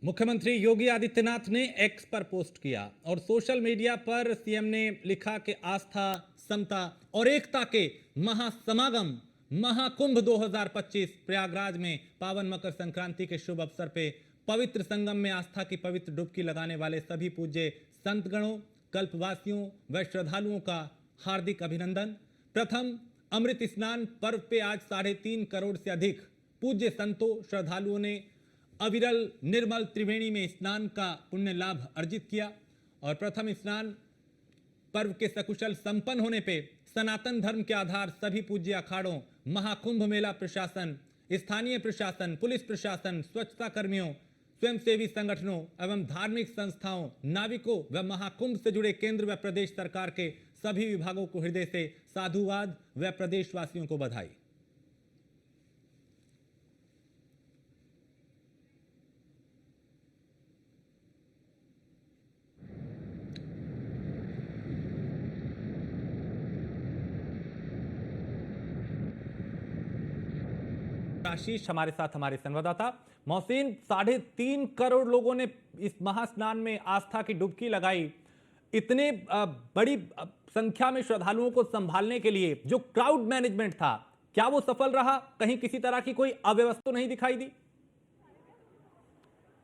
मुख्यमंत्री योगी आदित्यनाथ ने एक्स पर पोस्ट किया और सोशल मीडिया पर सीएम ने लिखा कि आस्था, समता और एकता के महासमागम महाकुंभ 2025 प्रयागराज में पावन मकर संक्रांति के शुभ अवसर पे पवित्र संगम में आस्था की पवित्र डुबकी लगाने वाले सभी पूज्य संतगणों, कल्पवासियों व श्रद्धालुओं का हार्दिक अभिनंदन। प्रथम अमृत स्नान पर्व पे आज 3.5 करोड़ से अधिक पूज्य संतों, श्रद्धालुओं ने अविरल निर्मल त्रिवेणी में स्नान का पुण्य लाभ अर्जित किया और प्रथम स्नान पर्व के सकुशल संपन्न होने पे सनातन धर्म के आधार सभी पूज्य अखाड़ों, महाकुंभ मेला प्रशासन, स्थानीय प्रशासन, पुलिस प्रशासन, स्वच्छता कर्मियों, स्वयंसेवी संगठनों एवं धार्मिक संस्थाओं, नाविकों व महाकुंभ से जुड़े केंद्र व प्रदेश सरकार के सभी विभागों को हृदय से साधुवाद व प्रदेशवासियों को बधाई। आशीष हमारे साथ हमारे संवाददाता मोहसिन, 3.5 करोड़ लोगों ने इस महास्नान में आस्था की डुबकी लगाई। इतने बड़ी संख्या में श्रद्धालुओं को संभालने के लिए जो क्राउड मैनेजमेंट था, क्या वो सफल रहा? कहीं किसी तरह की कोई अव्यवस्था नहीं दिखाई दी?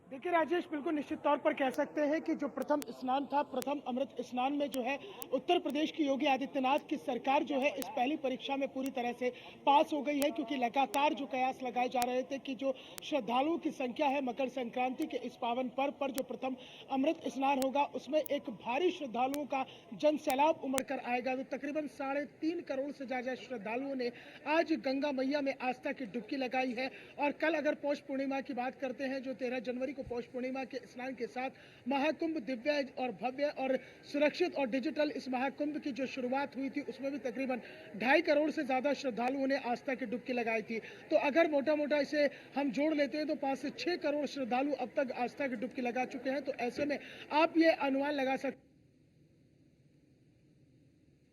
देखिए राजेश, बिल्कुल निश्चित तौर पर कह सकते हैं कि जो प्रथम स्नान था, प्रथम अमृत स्नान में जो है उत्तर प्रदेश की योगी आदित्यनाथ की सरकार जो है इस पहली परीक्षा में पूरी तरह से पास हो गई है, क्योंकि लगातार जो कयास लगाए जा रहे थे कि जो श्रद्धालुओं की संख्या है मकर संक्रांति के इस पावन पर्व पर जो प्रथम अमृत स्नान होगा उसमें एक भारी श्रद्धालुओं का जन सैलाब उमड़ कर आएगा। तो तकरीबन 3.5 करोड़ से ज्यादा श्रद्धालुओं ने आज गंगा मैया में आस्था की डुबकी लगाई है। और कल अगर पौष पूर्णिमा की बात करते हैं, जो 13 जनवरी को पौष पूर्णिमा के स्नान के साथ महाकुंभ दिव्य और भव्य और सुरक्षित और डिजिटल इस महाकुंभ की जो शुरुआत हुई थी उसमें भी तकरीबन 2.5 करोड़ से ज्यादा श्रद्धालुओं ने आस्था की डुबकी लगाई थी। तो अगर मोटा मोटा इसे हम जोड़ लेते हैं तो 5 से 6 करोड़ श्रद्धालु अब तक आस्था की डुबकी लगा चुके हैं। तो ऐसे में आप ये अनुमान लगा सकते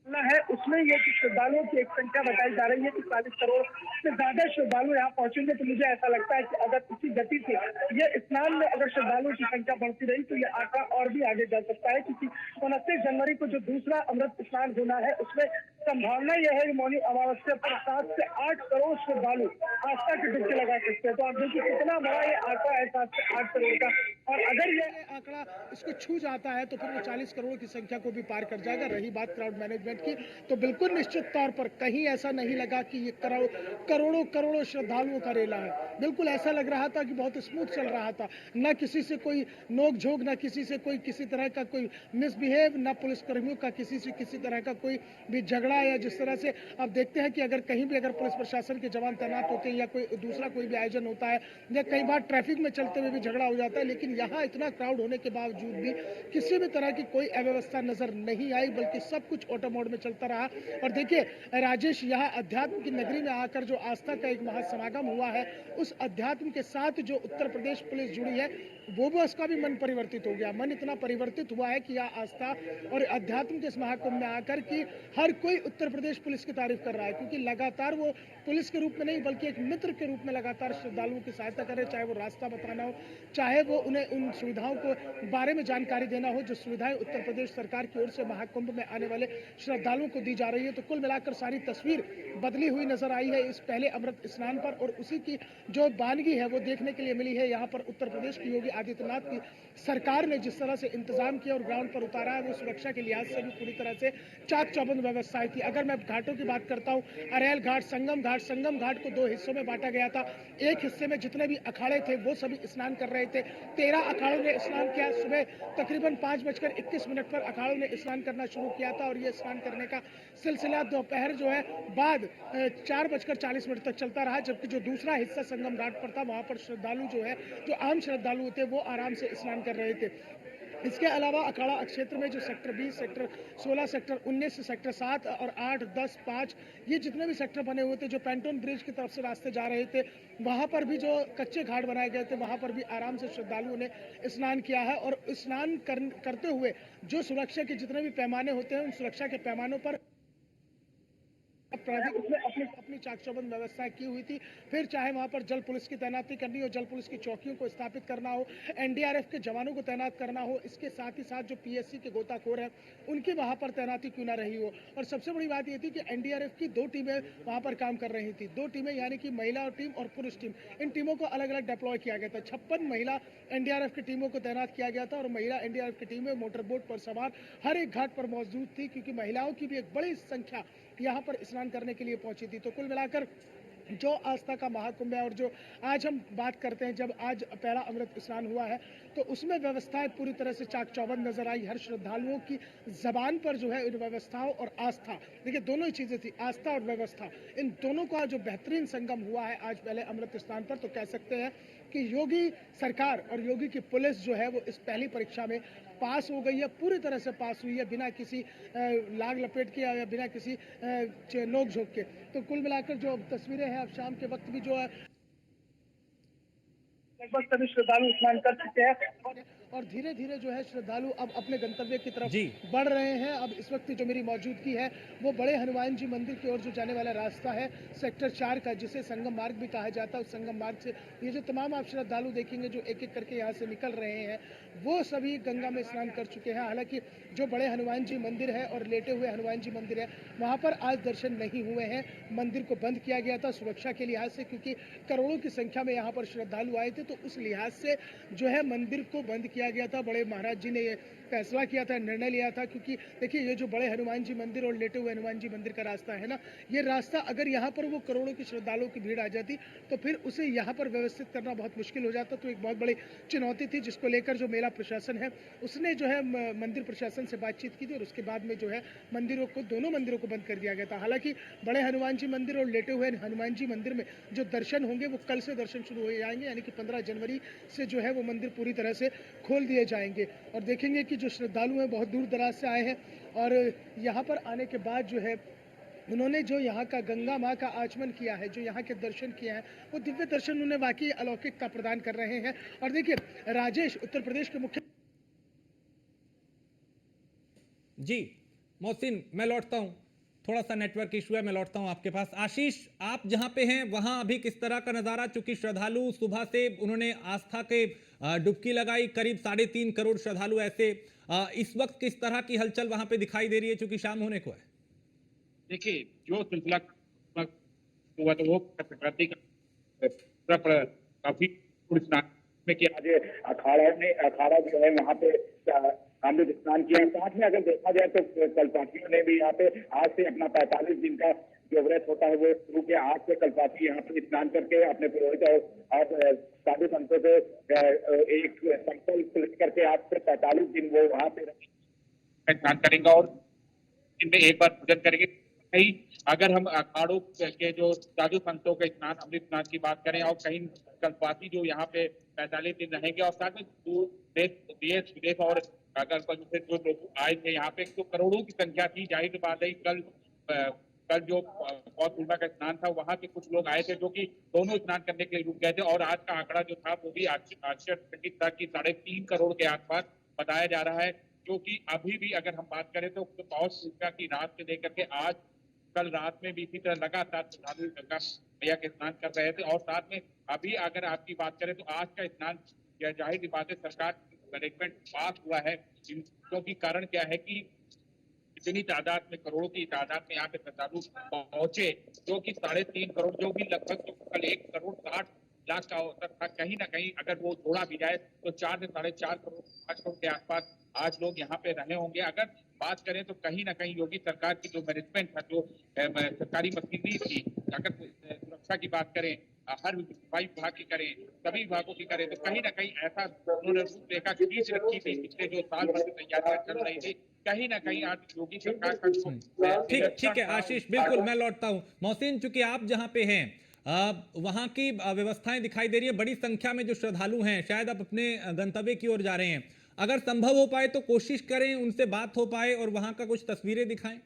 है उसमें ये श्रद्धालुओं की एक संख्या बताई जा रही है कि 40 करोड़ से ज्यादा श्रद्धालु यहाँ पहुंचेंगे। तो मुझे ऐसा लगता है कि अगर इसी गति से ये स्नान में अगर श्रद्धालुओं की संख्या बढ़ती रही तो ये आंकड़ा और भी आगे जा सकता है, क्योंकि 29 जनवरी को जो दूसरा अमृत स्नान होना है उसमें संभावना यह है कि मौनी अमावस्या पर 7 से 8 करोड़ श्रद्धालु आस्था की डुबकी लगा सकते हैं। तो आप देखिए कितना बड़ा ये आंकड़ा है, 7 से 8 करोड़ का। और अगर ये आंकड़ा इसको छू जाता है तो फिर वो 40 करोड़ की संख्या को भी पार कर जाएगा। रही बात क्राउड मैनेजमेंट की, तो बिल्कुल निश्चित तौर पर कहीं ऐसा नहीं लगा कि ये करोड़ों करोड़ों श्रद्धालुओं का रेला है। बिल्कुल ऐसा लग रहा था कि बहुत स्मूथ चल रहा था, न किसी से कोई नोक झोंक, न किसी से कोई किसी तरह का कोई मिसबिहेव, न पुलिसकर्मियों का किसी से किसी तरह का कोई भी झगड़ा। या जिस तरह से आप देखते हैं कि अगर कहीं भी अगर पुलिस प्रशासन के जवान तैनात होते हैं या कोई दूसरा कोई भी आयोजन होता है या कई बार ट्रैफिक में चलते हुए भी झगड़ा हो जाता है, लेकिन यहाँ इतना क्राउड होने के बावजूद भी किसी भी तरह की कोई अव्यवस्था नजर नहीं आई, बल्कि सब कुछ ऑटो मोड में चलता रहा। और देखिए राजेश, यहाँ अध्यात्म की नगरी में आकर जो आस्था का एक महासमागम हुआ है, उस अध्यात्म के साथ जो उत्तर प्रदेश पुलिस जुड़ी है वो उसका भी मन परिवर्तित हो गया। मन इतना परिवर्तित हुआ है कि यहाँ आस्था और अध्यात्म के इस महाकुंभ में आकर की हर कोई उत्तर प्रदेश पुलिस की तारीफ कर रहा है, क्योंकि लगातार वो पुलिस के रूप में नहीं बल्कि एक मित्र के रूप में लगातार श्रद्धालुओं की सहायता कर रहे, चाहे वो रास्ता बताना हो, चाहे वो उन्हें उन सुविधाओं को बारे में जानकारी देना हो जो सुविधाएं उत्तर प्रदेश सरकार की ओर से महाकुंभ में आने वाले श्रद्धालुओं को दी जा रही है। तो कुल मिलाकर सारी तस्वीर बदली हुई नजर आई है इस पहले अमृत स्नान पर, और उसी की जो बानगी है वो देखने के लिए मिली है। यहाँ पर उत्तर प्रदेश की योगी आदित्यनाथ की सरकार ने जिस तरह से इंतजाम किया और ग्राउंड पर उतारा है, वो सुरक्षा के लिहाज से भी पूरी तरह से चाक चौबंद व्यवस्थाएं थी। अगर मैं घाटों की बात करता हूँ, अरैल घाट, संगम घाट को 2 हिस्सों में बांटा गया था। एक हिस्से में जितने भी अखाड़े थे वो सभी स्नान कर रहे थे। 13 अखाड़ों ने स्नान किया। सुबह तकरीबन 5:21 पर अखाड़ों ने स्नान करना शुरू किया था और ये स्नान करने का सिलसिला दोपहर जो है बाद 4:40 तक चलता रहा। जबकि जो दूसरा हिस्सा संगम घाट पर था वहां पर श्रद्धालु जो है, जो आम श्रद्धालु थे, वो आराम से स्नान कर रहे थे। इसके अलावा अखाड़ा क्षेत्र में जो सेक्टर 20, सेक्टर 16, सेक्टर 19, सेक्टर 7 और 8, 10, 5 ये जितने भी सेक्टर बने हुए थे, जो पेंटोन ब्रिज की तरफ से रास्ते जा रहे थे, वहां पर भी जो कच्चे घाट बनाए गए थे वहां पर भी आराम से श्रद्धालुओं ने स्नान किया है। और स्नान करते हुए जो सुरक्षा के जितने भी पैमाने होते हैं उन सुरक्षा के पैमानों पर प्राधिक उसने अपनी अपनी चाक चौबंद व्यवस्था की हुई थी। फिर चाहे वहां पर जल पुलिस की तैनाती करनी हो, जल पुलिस की चौकियों को स्थापित करना हो, एनडीआरएफ के जवानों को तैनात करना हो, इसके साथ ही साथ जो पीएससी के गोताखोर हैं उनकी वहां पर तैनाती क्यों ना रही हो। और सबसे बड़ी बात यह थी कि एनडीआरएफ की 2 टीमें वहां पर काम कर रही थी। 2 टीमें यानी कि महिला टीम और पुरुष टीम, इन टीमों को अलग अलग डिप्लॉय किया गया था। 56 महिला एनडीआरएफ की टीमों को तैनात किया गया था और महिला एनडीआरएफ की टीमें मोटर बोट पर सवार हर एक घाट पर मौजूद थी, क्योंकि महिलाओं की भी एक बड़ी संख्या यहाँ पर स्नान करने के लिए पहुंची थी। तो कुल मिलाकर जो आस्था का महाकुंभ है और जो आज हम बात करते हैं, जब आज पहला अमृत स्नान हुआ है तो उसमें व्यवस्थाएं पूरी तरह से चाक चौबंद नजर आई। हर श्रद्धालुओं की जबान पर जो है इन व्यवस्थाओं और आस्था, देखिए दोनों ही चीजें थी, आस्था और व्यवस्था, इन दोनों का जो बेहतरीन संगम हुआ है आज पहले अमृत स्नान पर। तो कह सकते हैं कि योगी सरकार और योगी की पुलिस जो है वो इस पहली परीक्षा में पास हो गई है, पूरी तरह से पास हुई है, बिना किसी लाग लपेट के या बिना किसी नोक झोंक के। तो कुल मिलाकर जो तस्वीरें हैं अब शाम के वक्त भी जो है लगभग सभी श्रद्धालु स्नान कर चुके हैं और धीरे धीरे जो है श्रद्धालु अब अपने गंतव्य की तरफ जी बढ़ रहे हैं। अब इस वक्त जो मेरी मौजूदगी है वो बड़े हनुमान जी मंदिर की ओर जो जाने वाला रास्ता है सेक्टर 4 का, जिसे संगम मार्ग भी कहा जाता है, उस संगम मार्ग से ये जो तमाम आप श्रद्धालु देखेंगे जो एक एक करके यहाँ से निकल रहे हैं वो सभी गंगा में स्नान कर चुके हैं। हालांकि जो बड़े हनुमान जी मंदिर है और लेटे हुए हनुमान जी मंदिर है वहाँ पर आज दर्शन नहीं हुए हैं। मंदिर को बंद किया गया था सुरक्षा के लिहाज से, क्योंकि करोड़ों की संख्या में यहाँ पर श्रद्धालु आए थे, तो उस लिहाज से जो है मंदिर को बंद किया गया था। बड़े महाराज जी ने ये फैसला किया था, निर्णय लिया था, क्योंकि देखिए ये जो बड़े हनुमान जी मंदिर और लेटे हुए हनुमान जी मंदिर का रास्ता है ना, ये रास्ता अगर यहाँ पर वो करोड़ों की श्रद्धालुओं की भीड़ आ जाती तो फिर उसे यहाँ पर व्यवस्थित करना बहुत मुश्किल हो जाता। तो एक बहुत बड़ी चुनौती थी, जिसको लेकर जो मेला प्रशासन है उसने जो है मंदिर प्रशासन से बातचीत की थी और उसके बाद में जो है दोनों मंदिरों को बंद कर दिया गया था। हालांकि बड़े हनुमान जी मंदिर और लेटे हुए हनुमान जी मंदिर में जो दर्शन होंगे वो कल से दर्शन शुरू हो जाएंगे, यानी कि 15 जनवरी से जो है वो मंदिर पूरी तरह से खोल दिए जाएंगे। और देखेंगे कि जो श्रद्धालु हैं बहुत दूर दराज से आए हैं और यहाँ पर आने के बाद जो है उन्होंने जो यहाँ का गंगा माँ का आचमन किया है, जो यहाँ के दर्शन किए हैं, वो दिव्य दर्शन उन्हें वाकई अलौकिकता प्रदान कर रहे हैं। और देखिए राजेश, उत्तर प्रदेश के मुख्य जी मोहसिन, मैं लौटता हूं, थोड़ा सा नेटवर्क इशू है, मैं लौटता हूं आपके पास। आशीष, आप जहां पे हैं वहां अभी किस तरह का नजारा, चूंकि श्रद्धालु सुबह से उन्होंने आस्था के डुबकी लगाई, करीब 3.5 करोड़ श्रद्धालु ऐसे, इस वक्त किस तरह की हलचल वहां पे दिखाई दे रही है, चूंकि शाम होने को है? देखिए, जो सिलसिला हुआ तो वो संक्रांति का काफी स्नान में किया। आज अखाड़ा जो है वहाँ पे अमृत स्नान किया। साथ में अगर देखा जाए तो कल्पातियों ने भी यहाँ पे आज से अपना 45 दिन का जो व्रत होता है वो शुरू किया। आज से कल्पाती यहाँ पे स्नान करके अपने पुरोहित और साधु संतों से एक संकल्प लेकर के आज से 45 दिन वो वहाँ पे स्नान करेंगे और दिन में एक बार पूजन करेंगे। कहीं अगर हम अखाड़ों के जो साधु संतों के स्नान अमृत स्नान की बात करें और कहीं कल्पाती जो यहाँ पे 45 दिन रहेंगे और साथ में देश विदेश और अगर से जो लोग आए थे यहाँ पे तो करोड़ों की संख्या थी। जाहिर बात है कल जो पौष पूर्णिमा का स्नान था वहां के कुछ लोग आए थे जो कि दोनों स्नान करने के लिए रुक गए थे और आज का आंकड़ा जो था वो भी आश्चर्यचकित था कि 3.5 करोड़ के आसपास बताया जा रहा है। जो कि अभी भी अगर हम बात करें तो पौष पूर्णिमा की रात से लेकर के आज कल रात में भी इसी तरह लगातार श्रद्धालु गंगा मैया के स्नान कर रहे थे। और साथ में अभी अगर आपकी बात करें तो आज का स्नान जाहिर बात है सरकार मैनेजमेंट पास हुआ है, क्योंकि कारण क्या है कि इतनी तादाद में करोड़ों की तादाद में यहाँ पे श्रद्धालु पहुंचे, जो कि 3.5 करोड़ जो भी लगभग जो कल 1 करोड़ 60 लाख का औसत था, कहीं ना कहीं अगर वो जोड़ा भी जाए तो 4 से 4.5 करोड़ 5 करोड़ के आसपास आज लोग यहाँ पे रहे होंगे। अगर बात करें तो कहीं ना कहीं योगी सरकार की जो मैनेजमेंट था, जो सरकारी मशीनरी थी, अगर सुरक्षा की बात करें, हर विभाग की करें, सभी विभागों की करें, तो कहीं ना कहीं ऐसा उन्होंने रूपरेखा खींच रखी थी। पिछले जो साल भर से तैयारियां चल रही थी, कहीं ना कहीं आज योगी सरकार का जो ठीक है आशीष, बिल्कुल मैं लौटता हूं। मोहसिन, चूंकि आप जहां पे हैं वहां की व्यवस्थाएं दिखाई दे रही है, बड़ी संख्या में जो श्रद्धालु हैं, शायद आप अपने गंतव्य की ओर जा रहे हैं, अगर संभव हो पाए तो कोशिश करें उनसे बात हो पाए और वहां का कुछ तस्वीरें दिखाएं।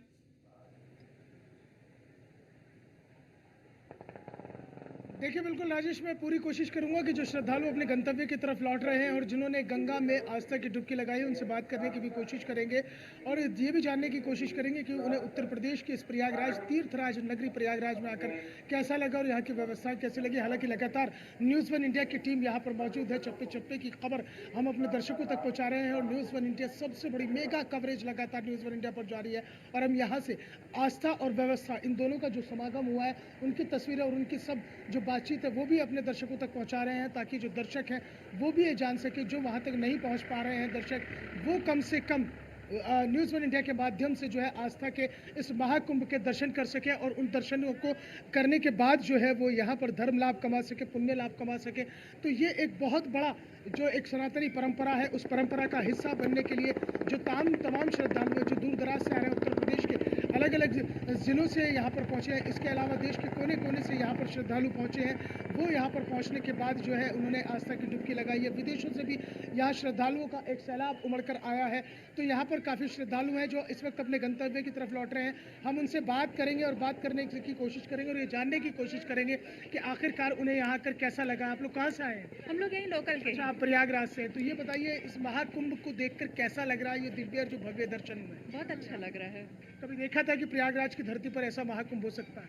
देखिए बिल्कुल राजेश, मैं पूरी कोशिश करूंगा कि जो श्रद्धालु अपने गंतव्य की तरफ लौट रहे हैं और जिन्होंने गंगा में आस्था की डुबकी लगाई है उनसे बात करने की भी कोशिश करेंगे और ये भी जानने की कोशिश करेंगे कि उन्हें उत्तर प्रदेश के इस प्रयागराज तीर्थराज नगरी प्रयागराज में आकर कैसा लगा और यहाँ की व्यवस्था कैसी लगी। हालांकि लगातार न्यूज़ वन इंडिया की टीम यहाँ पर मौजूद है, चप्पे चप्पे की खबर हम अपने दर्शकों तक पहुँचा रहे हैं और न्यूज़ वन इंडिया सबसे बड़ी मेगा कवरेज लगातार न्यूज़ वन इंडिया पर जारी है और हम यहाँ से आस्था और व्यवस्था इन दोनों का जो समागम हुआ है उनकी तस्वीरें और उनकी सब जो बातचीत है वो भी अपने दर्शकों तक पहुंचा रहे हैं ताकि जो दर्शक हैं वो भी ये जान सके, जो वहां तक नहीं पहुंच पा रहे हैं दर्शक, वो कम से कम न्यूज़ वन इंडिया के माध्यम से जो है आस्था के इस महाकुंभ के दर्शन कर सके और उन दर्शनों को करने के बाद जो है वो यहाँ पर धर्म लाभ कमा सके, पुण्य लाभ कमा सके। तो ये एक बहुत बड़ा जो एक सनातनी परंपरा है उस परंपरा का हिस्सा बनने के लिए जो तमाम श्रद्धालु हैं जो दूर दराज से आ रहे हैं, उत्तर प्रदेश के अलग अलग ज़िलों से यहाँ पर पहुँचे हैं, इसके अलावा देश के कोने कोने से यहाँ पर श्रद्धालु पहुँचे हैं, वो यहाँ पर पहुँचने के बाद जो है उन्होंने आस्था की डुबकी लगाई है। विदेशों से भी यहाँ श्रद्धालुओं का एक सैलाब उमड़ कर आया है, तो यहाँ पर काफ़ी श्रद्धालु हैं जो इस वक्त अपने गंतव्य की तरफ लौट रहे हैं। हम उनसे बात करेंगे और बात करने की कोशिश करेंगे और ये जानने की कोशिश करेंगे कि आखिरकार उन्हें यहाँ आकर कैसा लगा। आप लोग कहाँ से आए हैं? हम लोग यहीं लोकल के। अच्छा, आप प्रयागराज से। तो ये बताइए इस महाकुंभ को देखकर कैसा लग रहा है, ये दिव्य और जो भव्य दर्शन हुए? बहुत अच्छा लग रहा है। कभी देखा था कि प्रयागराज की धरती पर ऐसा महाकुंभ हो सकता है?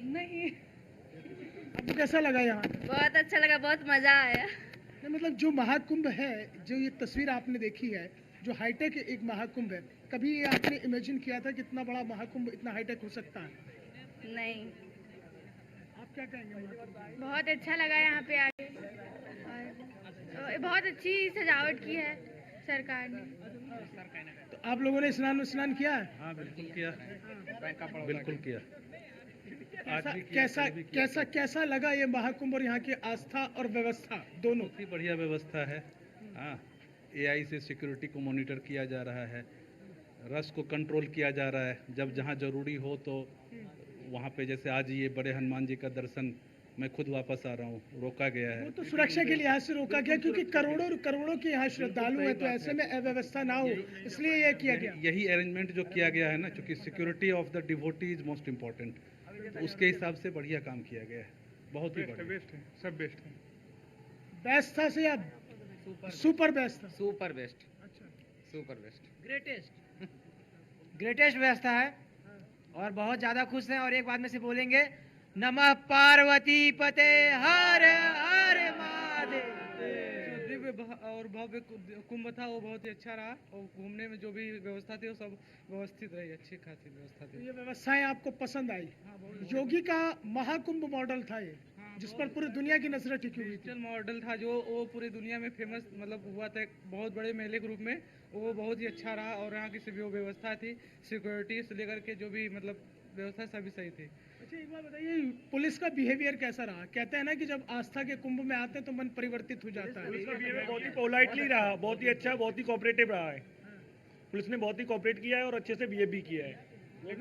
नहीं, आपको कैसा लगा यहाँ? बहुत अच्छा लगा, बहुत मजा आया। नहीं, मतलब जो महाकुंभ है, जो ये तस्वीर आपने देखी है, जो हाईटेक एक महाकुंभ है, कभी ये आपने इमेजिन किया था कि इतना बड़ा महाकुंभ इतना हाईटेक हो सकता है? नहीं, आप क्या कहेंगे? बहुत अच्छा लगा यहाँ पे आके और बहुत अच्छी सजावट की है सरकार ने। तो आप लोगों ने स्नान किया है? हाँ बिल्कुल किया, बिल्कुल किया। कैसा लगा ये महाकुंभ और यहाँ की आस्था और व्यवस्था दोनों? बहुत ही बढ़िया व्यवस्था है। हाँ, एआई से सिक्योरिटी को मॉनिटर किया जा रहा है, रश को कंट्रोल किया जा रहा है, जब जहाँ जरूरी हो तो वहाँ पे, जैसे आज ये बड़े हनुमान जी का दर्शन मैं खुद वापस आ रहा हूँ, रोका गया है। वो तो सुरक्षा के लिहाज से रोका गया क्योंकि करोड़ों के यहाँ श्रद्धालु हैं, तो ऐसे में अव्यवस्था ना हो इसलिए यह किया गया। यही अरेंजमेंट जो किया गया है ना, क्योंकि security of the devotee is most important, तो उसके हिसाब से बढ़िया काम किया गया है। बहुत ही बढ़िया, बेस्ट है, सब बेस्ट है। बेस्ट था से या सुपर बेस्ट था? सुपर बेस्ट, अच्छा, सुपर बेस्ट, ग्रेटेस्ट व्यवस्था है और बहुत ज़्यादा खुश हैं। और एक बात में से बोलेंगे, नमः पार्वती पते हर हर महादेव। जो दिव्य और भव्य कुंभ था वो बहुत ही अच्छा रहा और घूमने में जो भी व्यवस्था थी वो सब व्यवस्थित रही, अच्छी खासी व्यवस्था तो थी। ये व्यवस्थाएं आपको पसंद आई? योगी का महाकुंभ मॉडल था ये, जिस पर पूरी दुनिया की नजरें टिकी हुई थी। डिजिटल मॉडल था जो वो पूरी दुनिया में फेमस मतलब हुआ था, एक बहुत बड़े मेले के रूप में, वो बहुत ही अच्छा रहा और यहाँ की जो व्यवस्था थी, सिक्योरिटी से लेकर के जो भी मतलब व्यवस्था सभी सही थी। अच्छा, एक बात बताइए, पुलिस का बिहेवियर कैसा रहा? कहते हैं ना कि जब आस्था के कुंभ में आते हैं तो मन परिवर्तित हो जाता है। पुलिस का बिहेवियर बहुत ही पोलाइटली रहा, बहुत ही अच्छा, बहुत ही कोऑपरेटिव रहा है। पुलिस ने बहुत ही कोऑपरेट किया है और अच्छे से बिहेव भी किया है। एक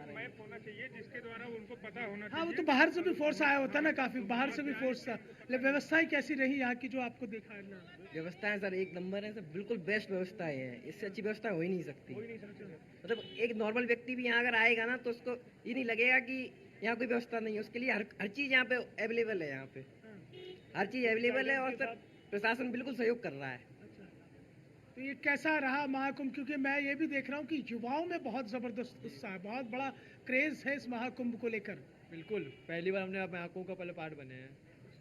मैप होना चाहिए जिसके द्वारा उनको पता होना हाँ, वो तो बाहर से भी फोर्स आया होता ना, काफी बाहर से भी फोर्स था। लेकिन व्यवस्थाएं कैसी रही यहाँ की जो आपको देखा है ना? व्यवस्थाएं सर एक नंबर है सर, बिल्कुल बेस्ट व्यवस्थाएं हैं, इससे अच्छी व्यवस्था हो ही नहीं सकती। मतलब एक नॉर्मल व्यक्ति भी यहाँ अगर आएगा ना तो उसको ये नहीं लगेगा कि यहाँ कोई व्यवस्था नहीं है, उसके लिए हर चीज़ यहाँ पे अवेलेबल है, यहाँ पे हर चीज़ अवेलेबल है और सर प्रशासन बिल्कुल सहयोग कर रहा है। तो ये कैसा रहा महाकुंभ? क्योंकि मैं ये भी देख रहा हूँ कि युवाओं में बहुत जबरदस्त उत्साह है, बहुत बड़ा क्रेज है इस महाकुंभ को लेकर। बिल्कुल, पहली बार हमने महाकुंभ का पहले पार्ट बने हैं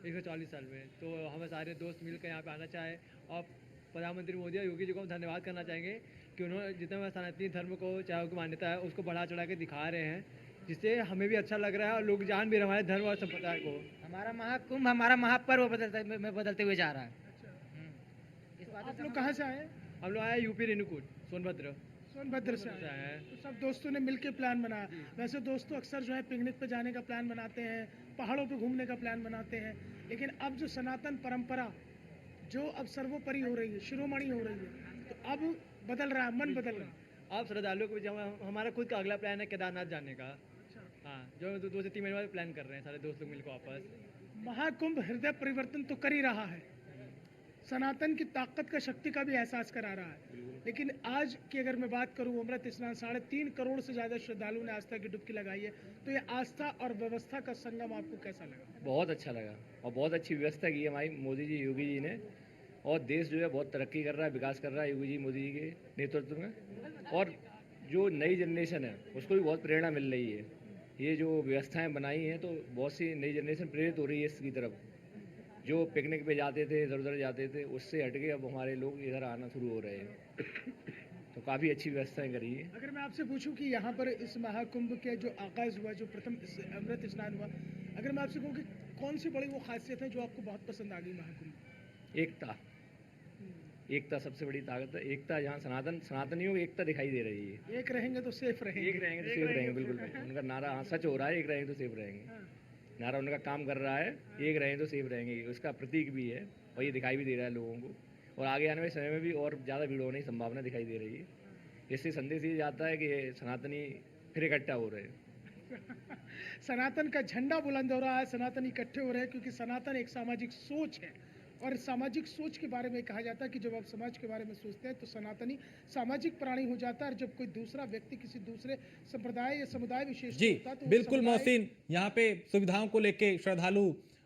140 साल में, तो हमें सारे दोस्त मिलकर यहाँ पे आना चाहे और प्रधानमंत्री मोदी और योगी जी को हम धन्यवाद करना चाहेंगे कि उन्होंने जितना सनातनी धर्म को चाहे उनकी मान्यता है उसको बढ़ा चढ़ा के दिखा रहे हैं, जिससे हमें भी अच्छा लग रहा है और लोग जान भी रहे हमारे धर्म और संप्रदाय को। हमारा महाकुंभ हमारा महापर्व बदलते हुए जा रहा है। आप लोग कहाँ से आए? हम लोग आए यूपी रेणुकूट सोनभद्र सोनभद्र से आए हैं। तो सब दोस्तों ने मिलकर प्लान बनाया। वैसे दोस्तों अक्सर जो है पिकनिक पे जाने का प्लान बनाते हैं, पहाड़ों पे घूमने का प्लान बनाते हैं, लेकिन अब जो सनातन परंपरा जो अब सर्वोपरि हो रही है, शिरोमणि हो रही है, तो अब बदल रहा है, मन बदल रहा है। आप श्रद्धालुओं को हमारा खुद का अगला प्लान है केदारनाथ जाने का। हाँ, जो 2 से 3 महीने बाद प्लान कर रहे हैं सारे दोस्त लोग मिलकर वापस। महाकुंभ हृदय परिवर्तन तो कर ही रहा है, सनातन की ताकत का, शक्ति का भी एहसास करा रहा है। लेकिन आज की अगर मैं बात करूं, अमृत स्नान 3.5 करोड़ से ज़्यादा श्रद्धालुओं ने आस्था की डुबकी लगाई है, तो ये आस्था और व्यवस्था का संगम आपको कैसा लगा? बहुत अच्छा लगा और बहुत अच्छी व्यवस्था की है हमारी मोदी जी, योगी जी ने। और देश जो है बहुत तरक्की कर रहा है, विकास कर रहा है योगी जी, मोदी जी के नेतृत्व में। और जो नई जनरेशन है उसको भी बहुत प्रेरणा मिल रही है। ये जो व्यवस्थाएं बनाई हैं तो बहुत सी नई जनरेशन प्रेरित हो रही है इसकी तरफ। जो पिकनिक पे जाते थे, इधर उधर जाते थे, उससे हटके अब हमारे लोग इधर आना शुरू हो रहे हैं। तो काफ़ी अच्छी व्यवस्थाएं करी है। अगर मैं आपसे पूछूं कि यहाँ पर इस महाकुंभ के जो आगाज़ हुआ, जो प्रथम अमृत स्नान हुआ, अगर मैं आपसे कहूँ कि कौन सी बड़ी वो खासियत है जो आपको बहुत पसंद आ गई महाकुंभ? एकता, एकता सबसे बड़ी ताकत है। एकता, जहाँ सनातनियों की एकता दिखाई दे रही है। एक रहेंगे तो सेफ रहेंगे। एक रहेंगे तो सेफ रहेंगे, बिल्कुल। उनका नारा हाँ सच हो रहा है, एक रहेंगे तो सेफ रहेंगे। नारा उनका काम कर रहा है, एक रहेंगे तो सेफ रहेंगे, उसका प्रतीक भी है और ये दिखाई भी दे रहा है लोगों को। और आगे आने वाले समय में भी और ज़्यादा भीड़ होने की संभावना दिखाई दे रही है। इससे संदेश ये जाता है कि सनातनी फिर इकट्ठा हो रहे हैं। सनातन का झंडा बुलंद हो रहा है, सनातन इकट्ठे हो रहे हैं, क्योंकि सनातन एक सामाजिक सोच है। और सामाजिक सोच के बारे में कहा जाता है कि जब आप समाज के बारे में सोचते हैं तो सनातनी सामाजिक प्राणी हो जाता है। और जब कोई दूसरा व्यक्ति किसी दूसरे संप्रदाय या समुदाय विशेष जी होता है तो बिल्कुल मोहसिन, यहाँ पे सुविधाओं को लेके श्रद्धालु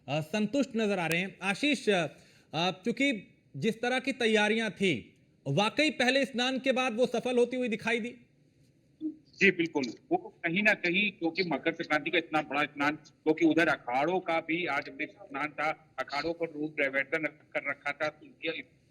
संतुष्ट नजर आ रहे हैं। आशीष, चूंकि जिस तरह की तैयारियां थी, वाकई पहले स्नान के बाद वो सफल होती हुई दिखाई दी? जी बिल्कुल, वो कहीं ना कहीं क्योंकि मकर संक्रांति का इतना बड़ा स्नान, क्योंकि उधर अखाड़ों का भी आज स्नान था, अखाड़ों को रूप परिवर्तन कर रखा था,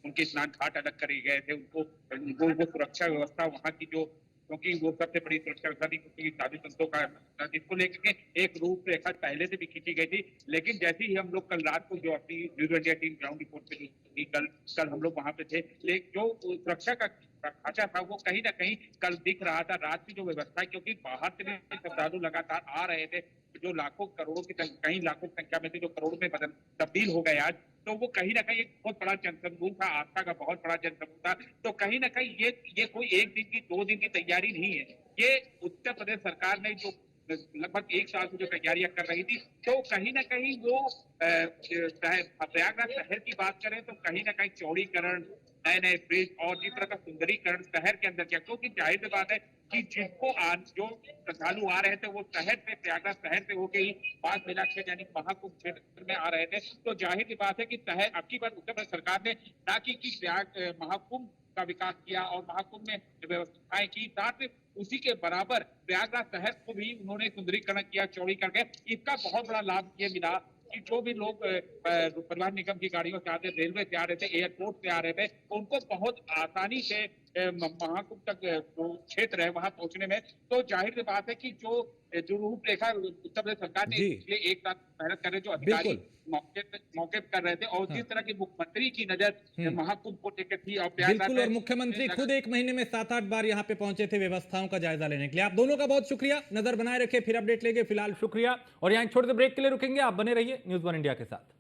उनके स्नान घाट अलग करे गए थे, उनको वो सुरक्षा व्यवस्था वहाँ की जो, क्योंकि वो सबसे बड़ी सुरक्षा व्यवस्था थी, क्योंकि साधु संतों का इसको लेकर एक रूपरेखा पहले से भी खींची गई थी। लेकिन जैसे ही हम लोग कल रात को जो अपनी news India team ground report पे कल हम लोग वहां पे थे, लेकिन जो सुरक्षा का ढांचा था वो कहीं ना कहीं कल दिख रहा था। रात की जो व्यवस्था है, क्योंकि बाहर से श्रद्धालु लगातार आ रहे थे, जो लाखों करोड़ों की कहीं लाखों की संख्या में थे, जो करोड़ में तब्दील हो गए आज, तो वो कहीं ना कहीं एक बहुत बड़ा जनसमूह था, आस्था का बहुत बड़ा जनसमूह था। तो कहीं ना कहीं ये कोई एक दिन की 2 दिन की तैयारी नहीं है। ये उत्तर प्रदेश सरकार ने जो लगभग 1 साल से जो तैयारियां कर रही थी, तो कहीं ना कहीं वो प्रयागराज शहर की बात करें तो कहीं ना कहीं चौड़ीकरण, नए नए ब्रिज और जिस तरह का सुंदरीकरण शहर के अंदर किया, क्योंकि जाहिर सी बात है कि जिनको जो श्रद्धालु आ रहे थे वो शहर से, प्रयागराज शहर से होके ही बाघ मेला क्षेत्र यानी महाकुंभ क्षेत्र में आ रहे थे। तो जाहिर सी बात है कि शहर, अब की बार उत्तर प्रदेश सरकार ने ना कि महाकुंभ का विकास किया और महाकुंभ में व्यवस्थाएं की, साथ उसी के बराबर प्रयागराज शहर को भी उन्होंने सुंदरीकरण किया, चौड़ी करके। इसका बहुत बड़ा लाभ ये मिला कि जो भी लोग परिवहन निगम की गाड़ियों से आते, रेलवे से आ रहे थे, एयरपोर्ट से आ रहे थे, उनको बहुत आसानी से महाकुंभ तक जो क्षेत्र है वहां पहुंचने में। तो जाहिर सी बात है कि जो रूपरेखा उत्तर प्रदेश सरकार ने पिछले 1 साल मेहनत कर रहे, जो अधिकारी मौके कर रहे थे, और जिस तरह की मुख्यमंत्री की नजर महाकुंभ को लेकर थी, और बिल्कुल, और मुख्यमंत्री खुद 1 महीने में 7-8 बार यहाँ पे पहुंचे थे व्यवस्थाओं का जायजा लेने के लिए। आप दोनों का बहुत शुक्रिया, नजर बनाए रखे, फिर अपडेट लेंगे। फिलहाल शुक्रिया, और यहाँ छोटे से ब्रेक के लिए रुकेंगे। आप बने रहिए न्यूज़ 1 इंडिया के साथ।